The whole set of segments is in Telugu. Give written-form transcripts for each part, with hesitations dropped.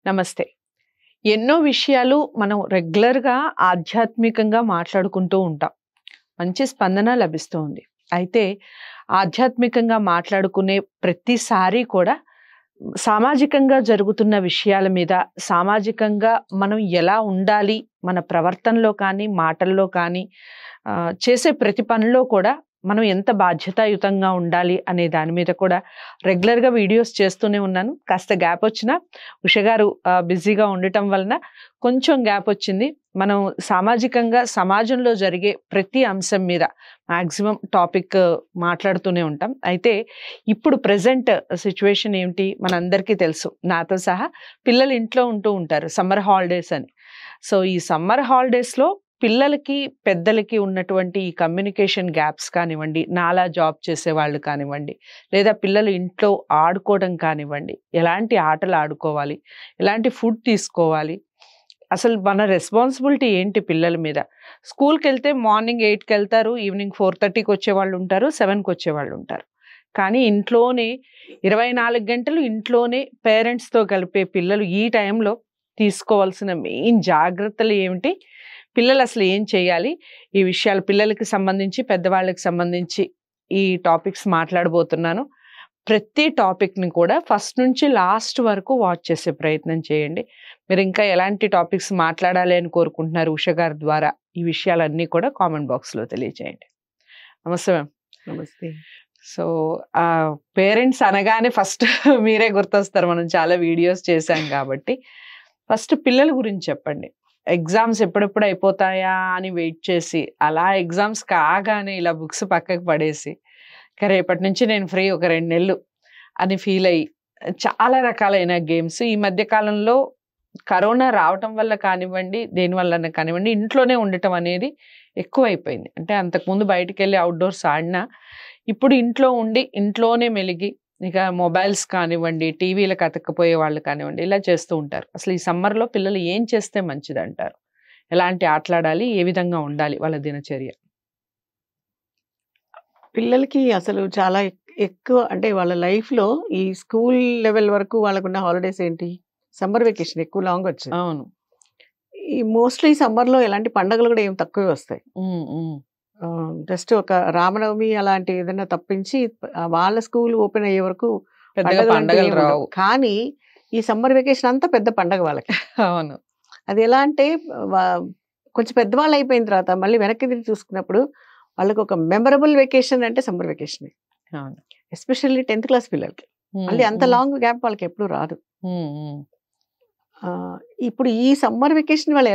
నమస్తే. ఎన్నో విషయాలు మనం రెగ్యులర్‌గా ఆధ్యాత్మికంగా మాట్లాడుకుంటూ ఉంటాం. మంచి స్పందన లభిస్తూ ఉంది. అయితే ఆధ్యాత్మికంగా మాట్లాడుకునే ప్రతిసారి కూడా సామాజికంగా జరుగుతున్న విషయాల మీద, సామాజికంగా మనం ఎలా ఉండాలి, మన ప్రవర్తనలో కానీ, మాటల్లో కానీ, చేసే ప్రతి పనిలో కూడా మనం ఎంత బాధ్యతాయుతంగా ఉండాలి అనే దాని మీద కూడా రెగ్యులర్‌గా వీడియోస్ చేస్తూనే ఉన్నాను. కాస్త గ్యాప్ వచ్చినా ఉష గారు బిజీగా ఉండటం వలన కొంచెం గ్యాప్ వచ్చింది. మనం సామాజికంగా సమాజంలో జరిగే ప్రతి అంశం మీద మాక్సిమం టాపిక్ మాట్లాడుతూనే ఉంటాం. అయితే ఇప్పుడు ప్రెజెంట్ సిట్యుయేషన్ ఏమిటి మనందరికీ తెలుసు. నాతో సహా పిల్లలు ఇంట్లో ఉంటూ ఉంటారు సమ్మర్ హాలిడేస్ అని. సో, ఈ సమ్మర్ హాలిడేస్‌లో పిల్లలకి, పెద్దలకి ఉన్నటువంటి ఈ కమ్యూనికేషన్ గ్యాప్స్ కానివ్వండి, నాలా జాబ్ చేసేవాళ్ళు కానివ్వండి, లేదా పిల్లలు ఇంట్లో ఆడుకోవడం కానివ్వండి, ఎలాంటి ఆటలు ఆడుకోవాలి, ఎలాంటి ఫుడ్ తీసుకోవాలి, అసలు మన రెస్పాన్సిబిలిటీ ఏంటి పిల్లల మీద? స్కూల్‌కెళ్తే మార్నింగ్ 8కి వెళ్తారు, ఈవినింగ్ 4:30కి వచ్చేవాళ్ళు ఉంటారు, 7కి వచ్చేవాళ్ళు ఉంటారు. కానీ ఇంట్లోనే 24 గంటలు ఇంట్లోనే పేరెంట్స్‌తో గడిపే పిల్లలు ఈ టైంలో తీసుకోవాల్సిన మెయిన్ జాగ్రత్తలు ఏమిటి? పిల్లలు అసలు ఏం చేయాలి? ఈ విషయాలు పిల్లలకి సంబంధించి, పెద్దవాళ్ళకి సంబంధించి ఈ టాపిక్స్ మాట్లాడబోతున్నాను. ప్రతి టాపిక్‌ని కూడా ఫస్ట్ నుంచి లాస్ట్ వరకు వాచ్ చేసే ప్రయత్నం చేయండి. మీరు ఇంకా ఎలాంటి టాపిక్స్ మాట్లాడాలి అని కోరుకుంటున్నారు ఉష గారి ద్వారా? ఈ విషయాలన్నీ కూడా కామెంట్ బాక్స్‌లో తెలియజేయండి. నమస్తే మ్యామ్. నమస్తే. సో, పేరెంట్స్ అనగానే ఫస్ట్ మీరే గుర్తొస్తారు. మనం చాలా వీడియోస్ చేశాం కాబట్టి. ఫస్ట్ పిల్లల గురించి చెప్పండి. ఎగ్జామ్స్ ఎప్పుడెప్పుడు అయిపోతాయా అని వెయిట్ చేసి, అలా ఎగ్జామ్స్ కాగానే ఇలా బుక్స్ పక్కకు పడేసి, ఇక రేపటి నుంచి నేను ఫ్రీ ఒక 2 నెలలు అని ఫీల్ అయ్యి, చాలా రకాలైన గేమ్స్ ఈ మధ్య కాలంలో కరోనా రావటం వల్ల కానివ్వండి, దేనివల్లన కానివ్వండి, ఇంట్లోనే ఉండటం అనేది ఎక్కువైపోయింది. అంటే అంతకుముందు బయటికెళ్ళి అవుట్‌డోర్స్ ఆడినా, ఇప్పుడు ఇంట్లో ఉండి, ఇంట్లోనే మెలిగి, ఇక మొబైల్స్ కానివ్వండి, టీవీలకు అతక్కపోయే వాళ్ళు కానివ్వండి, ఇలా చేస్తూ ఉంటారు. అసలు ఈ సమ్మర్‌లో పిల్లలు ఏం చేస్తే మంచిదంటారు? ఎలాంటి ఆటలాడాలి? ఏ విధంగా ఉండాలి వాళ్ళ దినచర్య? పిల్లలకి అసలు చాలా ఎక్కువ అంటే వాళ్ళ లైఫ్‌లో ఈ స్కూల్ లెవెల్ వరకు వాళ్ళకున్న హాలిడేస్ ఏంటి? సమ్మర్ వెకేషన్ ఎక్కువ లాంగ్ వచ్చింది. అవును. ఈ మోస్ట్‌లీ సమ్మర్‌లో ఎలాంటి పండగలు కూడా ఏం తక్కువే వస్తాయి. హ్మ్. హ్మ్. జస్ట్ ఒక రామనవమి అలాంటి ఏదైనా తప్పించి వాళ్ళ స్కూల్ ఓపెన్ అయ్యే వరకు పెద్దగా పండగలంటూ పండగలు ఏమి ఉండవు. రావు. కానీ ఈ సమ్మర్ వెకేషన్ అంతా పెద్ద పండగ వాళ్ళకి. అవును. అది ఎలా అంటే వా కొంచెం పెద్దవాళ్ళు అయిపోయిన తర్వాత మళ్ళీ వెనక్కి తిరిగి చూసుకున్నప్పుడు వాళ్ళకి ఒక మెమరబుల్ వెకేషన్ అంటే సమ్మర్ వెకేషనే. అవును. ఎస్పెషల్లీ 10th క్లాస్ పిల్లలకి. హ్మ్. మళ్ళీ అంత హ్మ్. లాంగ్ గ్యాప్ వాళ్ళకి ఎప్పుడు రాదు. హ్మ్. హ్మ్. ఇప్పుడు ఈ సమ్మర్ వెకేషన్ వాళ్ళు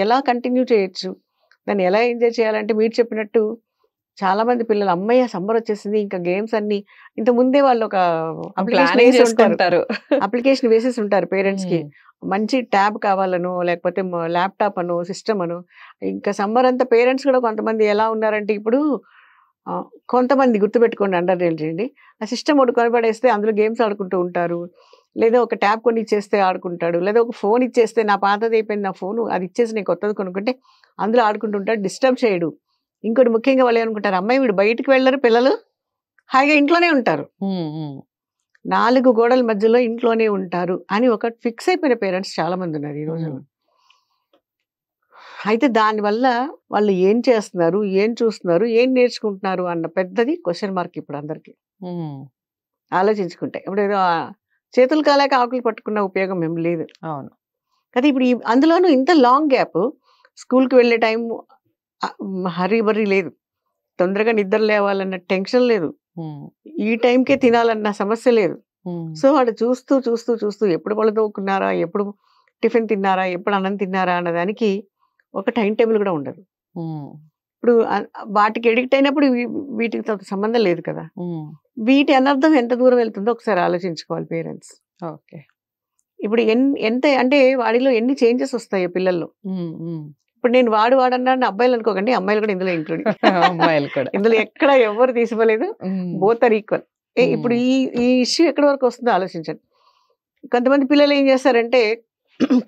ఎలా కంటిన్యూ చేయొచ్చు? దాన్ని ఎలా ఎంజాయ్ చేయాలంటే మీరు చెప్పినట్టు చాలా మంది పిల్లలు హమ్మయ్య! సమ్మర్ వచ్చేసింది ఇంకా గేమ్స్ అన్నీ ఇంతకుముందే వాళ్ళు ఒక అప్లికేషన్ ప్లానింగ్ వేసి ఉంటారు. చేసుకుంటారు. అప్లికేషన్ వేసేసి ఉంటారు పేరెంట్స్‌కి. హ్మ్. మంచి ట్యాబ్ కావాలనో, లేకపోతే ల్యాప్‌టాప్ అనో, సిస్టమ్ అనో. ఇంకా సమ్మర్ అంతా పేరెంట్స్ కూడా కొంతమంది ఎలా ఉన్నారంటే ఇప్పుడు కొంతమంది గుర్తుపెట్టుకోండి అండర్‌లైన్ చేయండి. ఆ సిస్టమ్ ఒకటి కొనపడేస్తే అందులో గేమ్స్ ఆడుకుంటూ ఉంటారు. లేదా ఒక ట్యాబ్ కొని ఇచ్చేస్తే ఆడుకుంటాడు. లేదా ఒక ఫోన్ ఇచ్చేస్తే నా పాతది అయిపోయింది నా ఫోను అది ఇచ్చేసి నేను కొత్తది కొనుక్కుంటే అందులో ఆడుకుంటూ ఉంటాడు. డిస్టర్బ్ చేయడు. ఇంకోటి ముఖ్యంగా వాళ్ళు ఏమనుకుంటారు, అమ్మాయి వీడు బయటికి వెళ్ళరు పిల్లలు, హాయిగా ఇంట్లోనే ఉంటారు. హ్మ్. హ్మ్. 4 గోడల మధ్యలో ఇంట్లోనే ఉంటారు అని ఒక ఫిక్స్ అయిపోయిన పేరెంట్స్ చాలా మంది ఉన్నారు ఈ రోజుల్లో. హ్మ్. అయితే దానివల్ల వాళ్ళు ఏం చేస్తున్నారు, ఏం చూస్తున్నారు, ఏం నేర్చుకుంటున్నారు అన్న పెద్దది క్వెషన్ మార్క్ ఇప్పుడు అందరికి. హ్మ్. ఆలోచించుకుంటే. ఇప్పుడేదో చేతులు కాలాక ఆకులు పట్టుకున్న ఉపయోగం ఏం లేదు. అవును. కానీ ఇప్పుడు అందులోనూ ఇంత లాంగ్ గ్యాప్ స్కూల్‌కి వెళ్ళే టైం హర్రీ బర్రీ లేదు. తొందరగా నిద్ర లేవాలన్న టెన్షన్ లేదు. హ్మ్. ఈ టైంకే తినాలన్న సమస్య లేదు. హ్మ్. సో, వాళ్ళు చూస్తూ ఎప్పుడు పళ్ళు తోముకున్నారా? ఎప్పుడు టిఫిన్ తిన్నారా? ఎప్పుడు అన్నం తిన్నారా? అన్నదానికి ఒక టైమ్ టేబుల్ కూడా ఉండదు. హ్మ్. ఇప్పుడు వాటికి అడిక్ట్ అయినప్పుడు వీటికి సంబంధం లేదు కదా! హ్మ్. వీటి అనర్థం ఎంత దూరం వెళ్తుందో ఒకసారి ఆలోచించుకోవాలి పేరెంట్స్. ఓకే. ఇప్పుడు ఎంత అంటే వాడిలో ఎన్ని చేంజెస్ వస్తాయో పిల్లల్లో. హ్మ్. హ్మ్. ఇప్పుడు నేను అబ్బాయిలు అనుకోకండి. అమ్మాయిలు కూడా ఇందులో ఇంక్లూడింగ్. అమ్మాయిలు కూడా. ఇందులో ఎక్కడ ఎవ్వరు తీసిపోలేదు. హ్మ్. Both are equal. ఇప్పుడు హ్మ్. ఈ ఇష్యూ ఎక్కడి వరకు వస్తుందో ఆలోచించండి. కొంతమంది పిల్లలు ఏం చేస్తారంటే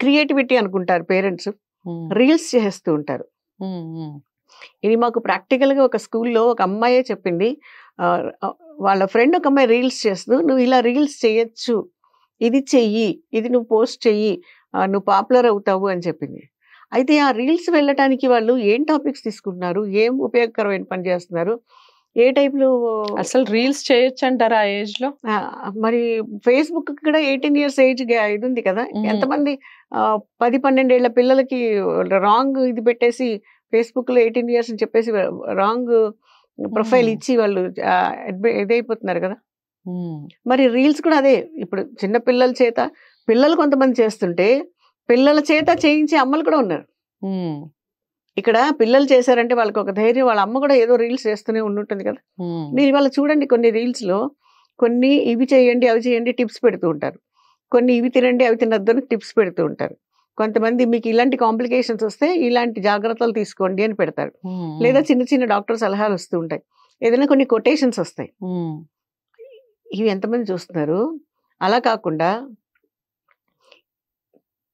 క్రియేటివిటీ అనుకుంటారు పేరెంట్స్. హ్మ్. రీల్స్ చేసేస్తూ ఉంటారు. హ్మ్. హ్మ్. ఇది మాకు ప్రాక్టికల్‌గా ఒక స్కూల్‌లో ఒక అమ్మాయే చెప్పింది. ఆహ్, ఆహ్, వాళ్ళ ఫ్రెండ్ ఒక అమ్మాయి రీల్స్ చేస్తూ "నువ్వు ఇలా రీల్స్ చేయొచ్చు. ఇది చెయ్యి, ఇది నువ్వు పోస్ట్ చెయ్యి, నువ్వు పాపులర్ అవుతావు అని చెప్పింది. అయితే ఆ రీల్స్ వెళ్ళటానికి వాళ్ళు ఏం టాపిక్స్ తీసుకుంటున్నారు, ఏం ఉపయోగకరమైన పని చేస్తున్నారు, ఏ టైప్లో అసలు రీల్స్ చేయొచ్చు అంటారా ఆ ఏజ్ లో? మరి ఫేస్బుక్ కూడా 18 ఇయర్స్ ఏజ్ ఇది ఉంది కదా. ఎంతమంది 10-12 ఏళ్ల పిల్లలకి రాంగ్ ఇది పెట్టేసి ఫేస్బుక్ లో 18 ఇయర్స్ అని చెప్పేసి రాంగ్ ప్రొఫైల్ ఇచ్చి వాళ్ళు ఇదైపోతున్నారు కదా. మరి రీల్స్ కూడా అదే. ఇప్పుడు చిన్న పిల్లల చేత పిల్లలు కొంతమంది చేస్తుంటే పిల్లల చేత చేయించే అమ్మలు కూడా ఉన్నారు. ఇక్కడ పిల్లలు చేశారంటే వాళ్ళకి ఒక ధైర్యం, వాళ్ళ అమ్మ కూడా ఏదో రీల్స్ చేస్తూనే ఉంటుంటుంది కదా. మీరు ఇవాళ చూడండి కొన్ని రీల్స్ లో కొన్ని ఇవి చేయండి అవి చేయండి టిప్స్ పెడుతూ ఉంటారు, కొన్ని ఇవి తినండి అవి తినద్దు అని టిప్స్ పెడుతూ ఉంటారు. కొంతమంది మీకు ఇలాంటి కాంప్లికేషన్స్ వస్తే ఇలాంటి జాగ్రత్తలు తీసుకోండి అని పెడతారు. లేదా చిన్న చిన్న డాక్టర్ సలహాలు వస్తూ ఉంటాయి, ఏదైనా కొన్ని కొటేషన్స్ వస్తాయి. ఇవి ఎంతమంది చూస్తున్నారు? అలా కాకుండా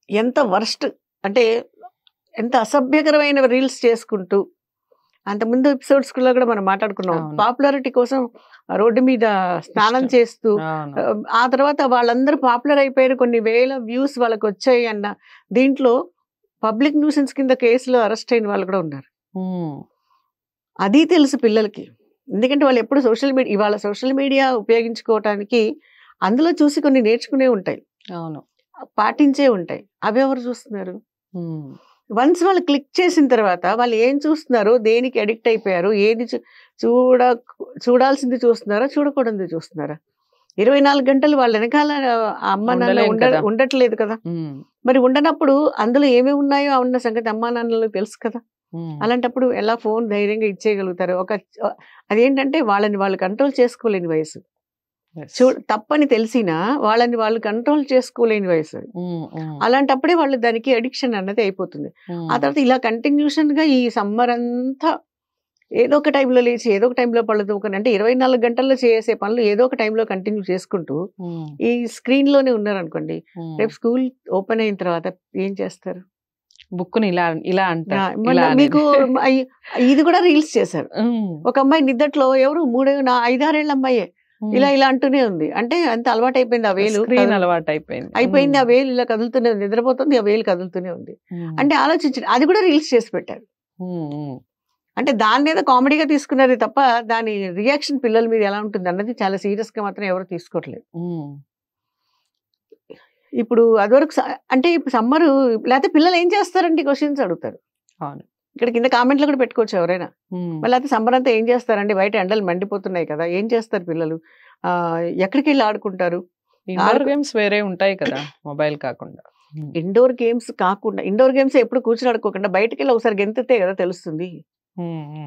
ఎంత వర్స్ట్ అంటే ఎంత అసభ్యకరమైన రీల్స్ చేసుకుంటూ, అంతకుముందు ఎపిసోడ్స్ కూడా మనం మాట్లాడుకున్నాం, పాపులారిటీ కోసం రోడ్డు మీద స్నానం చేస్తూ ఆ తర్వాత వాళ్ళందరూ పాపులర్ అయిపోయారు, కొన్ని వేల వ్యూస్ వాళ్ళకి వచ్చాయి అన్న దీంట్లో పబ్లిక్ న్యూసెన్స్ కింద కేసులో అరెస్ట్ అయిన వాళ్ళు కూడా ఉన్నారు. అది తెలుసు పిల్లలకి, ఎందుకంటే వాళ్ళు ఎప్పుడు ఇవాళ సోషల్ మీడియా ఉపయోగించుకోవటానికి అందులో చూసి కొన్ని నేర్చుకునే ఉంటాయి, పాటించే ఉంటాయి. అవి ఎవరు చూస్తున్నారు? వన్స్ వాళ్ళు క్లిక్ చేసిన తర్వాత వాళ్ళు ఏం చూస్తున్నారో, దేనికి అడిక్ట్ అయిపోయారు, ఏది చూడాల్సింది చూస్తున్నారా, చూడకూడదు చూస్తున్నారా? 24 గంటలు వాళ్ళ వెనకాల అమ్మ నాన్న ఉండట్లేదు కదా. మరి ఉండనప్పుడు అందులో ఏమేమి ఉన్నాయో ఉన్న సంగతి అమ్మా నాన్నలకు తెలుసు కదా. అలాంటప్పుడు ఎలా ఫోన్ ధైర్యంగా ఇచ్చేయగలుగుతారు? అదేంటంటే వాళ్ళని వాళ్ళు కంట్రోల్ చేసుకోలేని వయసు. తప్పని తెలిసినా వాళ్ళని వాళ్ళు కంట్రోల్ చేసుకోలేని వయసు. అలాంటప్పుడే వాళ్ళు దానికి అడిక్షన్ అన్నది అయిపోతుంది. ఆ తర్వాత ఇలా కంటిన్యూషన్ గా ఈ సమ్మర్ అంతా ఏదో ఒక టైంలో లేచి ఏదో ఒక టైంలో పళ్ళు తోముకొని, అంటే 24 గంటల్లో చేసే పనులు ఏదో ఒక టైంలో కంటిన్యూ చేసుకుంటూ ఈ స్క్రీన్ లోనే ఉన్నారనుకోండి, రేపు స్కూల్ ఓపెన్ అయిన తర్వాత ఏం చేస్తారు? బుక్ని ఇలా అంటారు. మీకు ఇది కూడా రీల్స్ చేశారు. ఒక అమ్మాయి నిద్దట్లో ఎవరు 5-6 ఏళ్ళ అమ్మాయే ఇలా అంటూనే ఉంది. అంటే అంత అలవాటు అయిపోయింది, ఆ వేలు అలవాటు అయిపోయింది, ఆ వేలు ఇలా కదులుతూనే ఉంది, నిద్రపోతుంది, ఆ వేలు కదులుతూనే ఉంది. అంటే ఆలోచించండి, అది కూడా రీల్స్ చేసి పెట్టారు. అంటే దాని మీద కామెడీగా తీసుకున్నారు తప్ప దాని రియాక్షన్ పిల్లల మీద ఎలా ఉంటుంది అన్నది చాలా సీరియస్ గా మాత్రం ఎవరు తీసుకోవట్లేదు. ఇప్పుడు అదివరకు అంటే ఇప్పుడు సమ్మరు లేకపోతే పిల్లలు ఏం చేస్తారంటే క్వశ్చన్స్ అడుగుతారు. ఇక్కడ కింద కామెంట్లు కూడా పెట్టుకోవచ్చు ఎవరైనా. మళ్ళీ అయితే సమ్మర్ అంతా ఏం చేస్తారండి, బయట ఎండలు మండిపోతున్నాయి కదా, ఏం చేస్తారు పిల్లలు, ఎక్కడికి వెళ్ళి ఆడుకుంటారు? ఇండోర్ గేమ్స్ వేరే ఉంటాయి కదా, మొబైల్ కాకుండా. ఇండోర్ గేమ్స్ ఎప్పుడు కూర్చుని ఆడుకోకుండా బయటకు వెళ్ళి ఒకసారి గెంతితే కదా తెలుస్తుంది.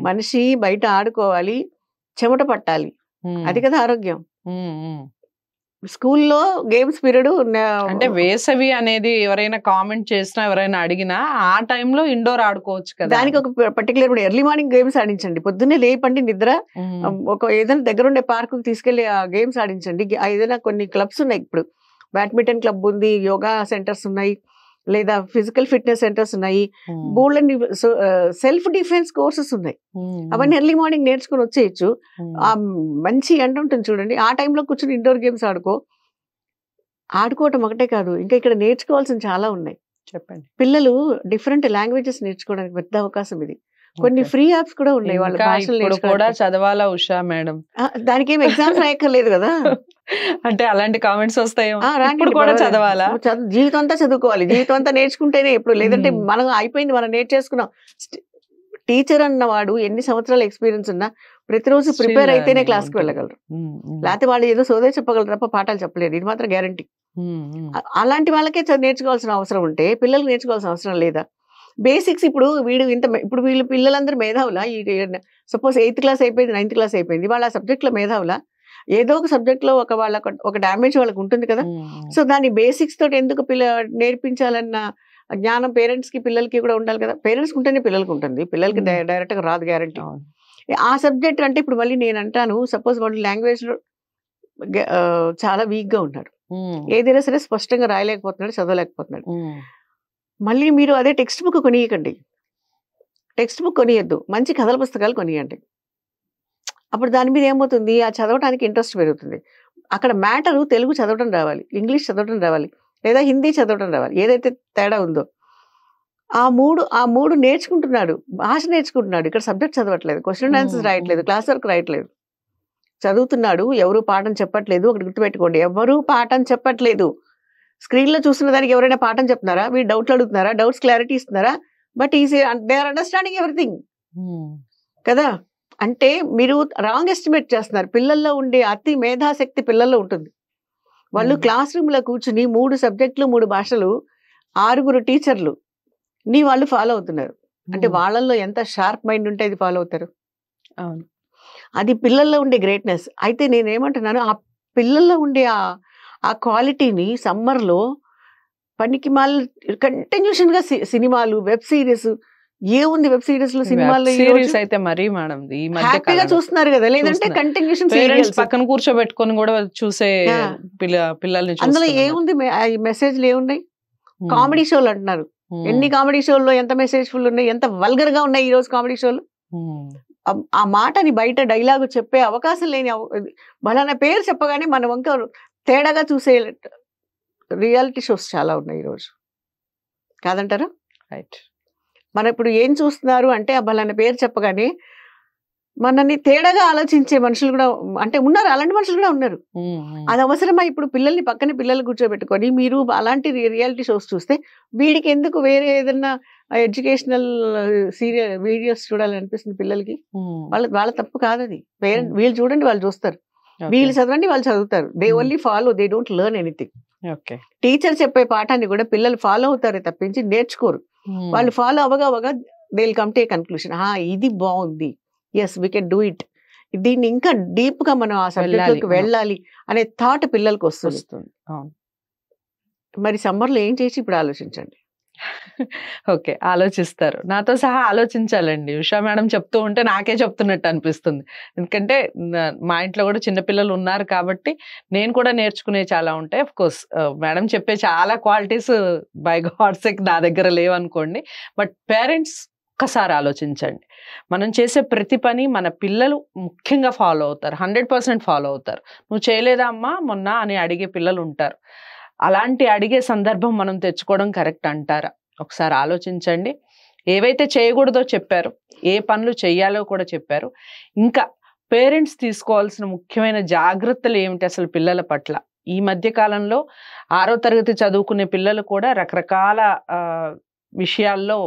మనిషి బయట ఆడుకోవాలి, చెమట పట్టాలి, అది కదా ఆరోగ్యం. స్కూల్లో గేమ్స్ పీరియడ్ అంటే వేసవి అనేది ఎవరైనా కామెంట్ చేసినా ఎవరైనా అడిగినా ఆ టైంలో ఇండోర్ ఆడుకోవచ్చు కదా. దానికి ఒక పర్టికులర్ ఎర్లీ మార్నింగ్ గేమ్స్ ఆడించండి, పొద్దున్నే లేపండి నిద్ర, ఏదైనా దగ్గర ఉండే పార్కు తీసుకెళ్లి ఆ గేమ్స్ ఆడించండి. ఏదైనా కొన్ని క్లబ్స్ ఉన్నాయి, ఇప్పుడు బ్యాడ్మింటన్ క్లబ్ ఉంది, యోగా సెంటర్స్ ఉన్నాయి, లేదా ఫిజికల్ ఫిట్నెస్ సెంటర్స్ ఉన్నాయి, బోల్డ్ సెల్ఫ్ డిఫెన్స్ కోర్సెస్ ఉన్నాయి. అవన్నీ ఎర్లీ మార్నింగ్ నేర్చుకుని వచ్చేయచ్చు. ఆ మంచి ఎండ ఉంటుంది చూడండి, ఆ టైంలో కూర్చొని ఇండోర్ గేమ్స్ ఆడుకోవటం ఒకటే కాదు, ఇంకా ఇక్కడ నేర్చుకోవాల్సిన చాలా ఉన్నాయి. చెప్పండి. పిల్లలు డిఫరెంట్ లాంగ్వేజెస్ నేర్చుకోవడానికి పెద్ద అవకాశం ఇది. కొన్ని ఫ్రీ యాప్స్ కూడా ఉన్నాయి, వాళ్ళ భాషలు కూడా చదవాలా ఉషా మేడం? దానికి ఏమి ఎగ్జామ్స్ రాయక్కర్లేదు కదా. అంటే అలాంటి కామెంట్స్ వస్తాయో, కూడా చదవాలా? జీవితం అంతా చదువుకోవాలి, జీవితం అంతా నేర్చుకుంటేనే ఎప్పుడు, లేదంటే మనం అయిపోయింది, మనం నేర్చేసుకున్నాం. టీచర్ అన్నవాడు ఎన్ని సంవత్సరాల ఎక్స్పీరియన్స్ ఉన్నా ప్రతిరోజు ప్రిపేర్ అయితేనే క్లాస్కి వెళ్ళగలరు, లేకపోతే వాళ్ళు ఏదో సోదే చెప్పగలరు తప్ప పాఠాలు చెప్పలేరు, ఇది మాత్రం గ్యారంటీ. అలాంటి వాళ్ళకే నేర్చుకోవాల్సిన అవసరం ఉంటే పిల్లలు నేర్చుకోవాల్సిన అవసరం లేదా? బేసిక్స్ ఇప్పుడు వీళ్ళు పిల్లలందరూ మేధావులా? సపోజ్ 8th క్లాస్ అయిపోయింది, 9th క్లాస్ అయిపోయింది, వాళ్ళ సబ్జెక్ట్లో మేధావులా? ఏదో ఒక సబ్జెక్ట్లో ఒక డామేజ్ వాళ్ళకి ఉంటుంది కదా. సో దాని బేసిక్స్ తోటి ఎందుకు నేర్పించాలన్న జ్ఞానం పేరెంట్స్ కి పిల్లలకి కూడా ఉండాలి కదా. పేరెంట్స్ ఉంటేనే పిల్లలకి ఉంటుంది, పిల్లలకి డైరెక్ట్ గా రాదు గ్యారంటీ. ఆ సబ్జెక్ట్ అంటే ఇప్పుడు మళ్ళీ నేను అంటాను, సపోజ్ వాళ్ళు లాంగ్వేజ్ లో చాలా వీక్ గా ఉన్నారు, ఏదైనా సరే స్పష్టంగా రాయలేకపోతున్నాడు, చదవలేకపోతున్నాడు, మళ్ళీ మీరు అదే టెక్స్ట్ బుక్ కొనియకండి, టెక్స్ట్ బుక్ కొనియద్దు, మంచి కథల పుస్తకాలు కొనియండి. అప్పుడు దాని మీద ఏమవుతుంది, ఆ చదవడానికి ఇంట్రెస్ట్ పెరుగుతుంది. అక్కడ మ్యాటరు తెలుగు చదవడం రావాలి, ఇంగ్లీష్ చదవడం రావాలి, లేదా హిందీ చదవడం రావాలి, ఏదైతే తేడా ఉందో ఆ మూడు నేర్చుకుంటున్నాడు, భాష నేర్చుకుంటున్నాడు. ఇక్కడ సబ్జెక్ట్ చదవట్లేదు, క్వశ్చన్ ఆన్సర్స్ రాయట్లేదు, క్లాస్ వర్క్ రాయట్లేదు, చదువుతున్నాడు. ఎవరు పాఠం చెప్పట్లేదు. ఒకటి గుర్తుపెట్టుకోండి, ఎవరు పాఠం చెప్పట్లేదు. స్క్రీన్లో చూస్తున్న దానికి ఎవరైనా పాఠం చెప్తున్నారా? వీళ్ళు డౌట్లు అడుగుతున్నారా? డౌట్స్ క్లారిటీ ఇస్తున్నారా? But they are understanding everything కదా. అంటే మీరు రాంగ్ ఎస్టిమేట్ చేస్తున్నారు. పిల్లల్లో ఉండే అతి మేధాశక్తి పిల్లల్లో ఉంటుంది. వాళ్ళు క్లాస్ రూమ్లో కూర్చుని 3 సబ్జెక్టులు 3 భాషలు 6 టీచర్లు వాళ్ళు ఫాలో అవుతున్నారు. అంటే వాళ్ళల్లో ఎంత షార్ప్ మైండ్ ఉంటే ఇది ఫాలో అవుతారు. అవును, అది పిల్లల్లో ఉండే గ్రేట్నెస్. అయితే నేనేమంటున్నాను, ఆ పిల్లల్లో ఉండే ఆ క్వాలిటీని సమ్మర్లో పనికి మాల కంటిన్యూషన్గా సినిమాలు, వెబ్ సిరీస్, ఏముంది వెబ్ సిరీస్ లో, సినిమాల్లో అయితే మరీ మేడం ఈ మధ్య హ్యాపీగా చూస్తున్నారు కదా. లేదంటే కంటిన్యూషన్ పక్కన కూర్చోబెట్టుకొని కూడా చూసే పిల్లల్ని. అందులో ఏముంది, మెసేజ్లు ఏమున్నాయి? కామెడీ షోలు అంటున్నారు. ఎన్ని కామెడీ షోల్లో ఎంత మెసేజ్ ఫుల్ ఉన్నాయి, ఎంత వల్గర్ గా ఉన్నాయి ఈ రోజు కామెడీ షోలు. ఆ మాటని బయట డైలాగు చెప్పే అవకాశం లేని, బలానా పేరు చెప్పగానే మన వంక తేడాగా చూసే రియాలిటీ షోస్ చాలా ఉన్నాయి ఈరోజు, కాదంటారా? రైట్. మన ఇప్పుడు ఏం చూస్తున్నారు అంటే, బలానా పేరు చెప్పగానే మనల్ని తేడాగా ఆలోచించే మనుషులు కూడా అంటే ఉన్నారు, అలాంటి మనుషులు కూడా ఉన్నారు. అది అవసరమా? ఇప్పుడు పిల్లల్ని పక్కన పిల్లలు కూర్చోబెట్టుకొని మీరు అలాంటి రియాలిటీ షోస్ చూస్తే వీడికి ఎందుకు వేరే ఏదన్నా ఎడ్యుకేషనల్ వీడియోస్ చూడాలనిపిస్తుంది పిల్లలకి. వాళ్ళ తప్పు కాదు అది. వీళ్ళు చూడండి, వాళ్ళు చూస్తారు. వీళ్ళు చదవండి, వాళ్ళు చదువుతారు. They only follow, they don't learn anything. Teacher చెప్పే పాఠాన్ని కూడా పిల్లలు ఫాలో అవుతారే తప్పించి నేర్చుకోరు. వాళ్ళు ఫాలో అవగా they will come to a conclusion, ఇది బాగుంది, yes we can do it, దీన్ని ఇంకా డీప్ గా మనం ఆ సబ్జెక్ట్లోకి వెళ్ళాలి అనే థాట్ పిల్లలకు వస్తుంది. మరి సమ్మర్లో ఏం చేసి ఇప్పుడు ఆలోచించండి. ఓకే, ఆలోచిస్తారు. నాతో సహా ఆలోచించాలండి. ఉషా మేడం చెప్తూ ఉంటే నాకే చెప్తున్నట్టు అనిపిస్తుంది. ఎందుకంటే మా ఇంట్లో కూడా చిన్నపిల్లలు ఉన్నారు కాబట్టి నేను కూడా నేర్చుకునే చాలా ఉంటాయి. అఫ్ కోర్స్ మేడం చెప్పే చాలా క్వాలిటీస్ బై గాడ్ సేక్ నా దగ్గర లేవనుకోండి. బట్ పేరెంట్స్ ఒక్కసారి ఆలోచించండి. మనం చేసే ప్రతి పని మన పిల్లలు ముఖ్యంగా ఫాలో అవుతారు, 100% ఫాలో అవుతారు. నువ్వు చేయలేదా అమ్మా మొన్న అని అడిగే పిల్లలు ఉంటారు. అలాంటి అడిగే సందర్భం మనం తెచ్చుకోవడం కరెక్ట్ అంటారా? ఒకసారి ఆలోచించండి. ఏవైతే చేయకూడదో చెప్పారు, ఏ పనులు చేయాలో కూడా చెప్పారు. ఇంకా పేరెంట్స్ తీసుకోవాల్సిన ముఖ్యమైన జాగ్రత్తలు ఏమిటి అసలు పిల్లల పట్ల? ఈ మధ్య కాలంలో 6వ తరగతి చదువుకునే పిల్లలు కూడా రకరకాల విషయాల్లో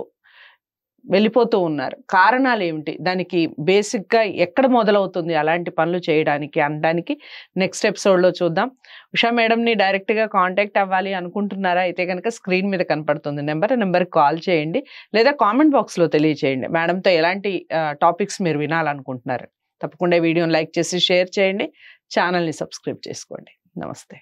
వెళ్ళిపోతూ ఉన్నారు. కారణాలు ఏమిటి? దానికి బేసిక్గా ఎక్కడ మొదలవుతుంది అలాంటి పనులు చేయడానికి అనడానికి నెక్స్ట్ ఎపిసోడ్లో చూద్దాం. ఉషా మేడంని డైరెక్ట్గా కాంటాక్ట్ అవ్వాలి అనుకుంటున్నారా? అయితే కనుక స్క్రీన్ మీద కనపడుతుంది నెంబర్కి కాల్ చేయండి, లేదా కామెంట్ బాక్స్లో తెలియచేయండి మేడంతో ఎలాంటి టాపిక్స్ మీరు వినాలనుకుంటున్నారు. తప్పకుండా వీడియోని లైక్ చేసి షేర్ చేయండి, ఛానల్ని సబ్స్క్రైబ్ చేసుకోండి. నమస్తే.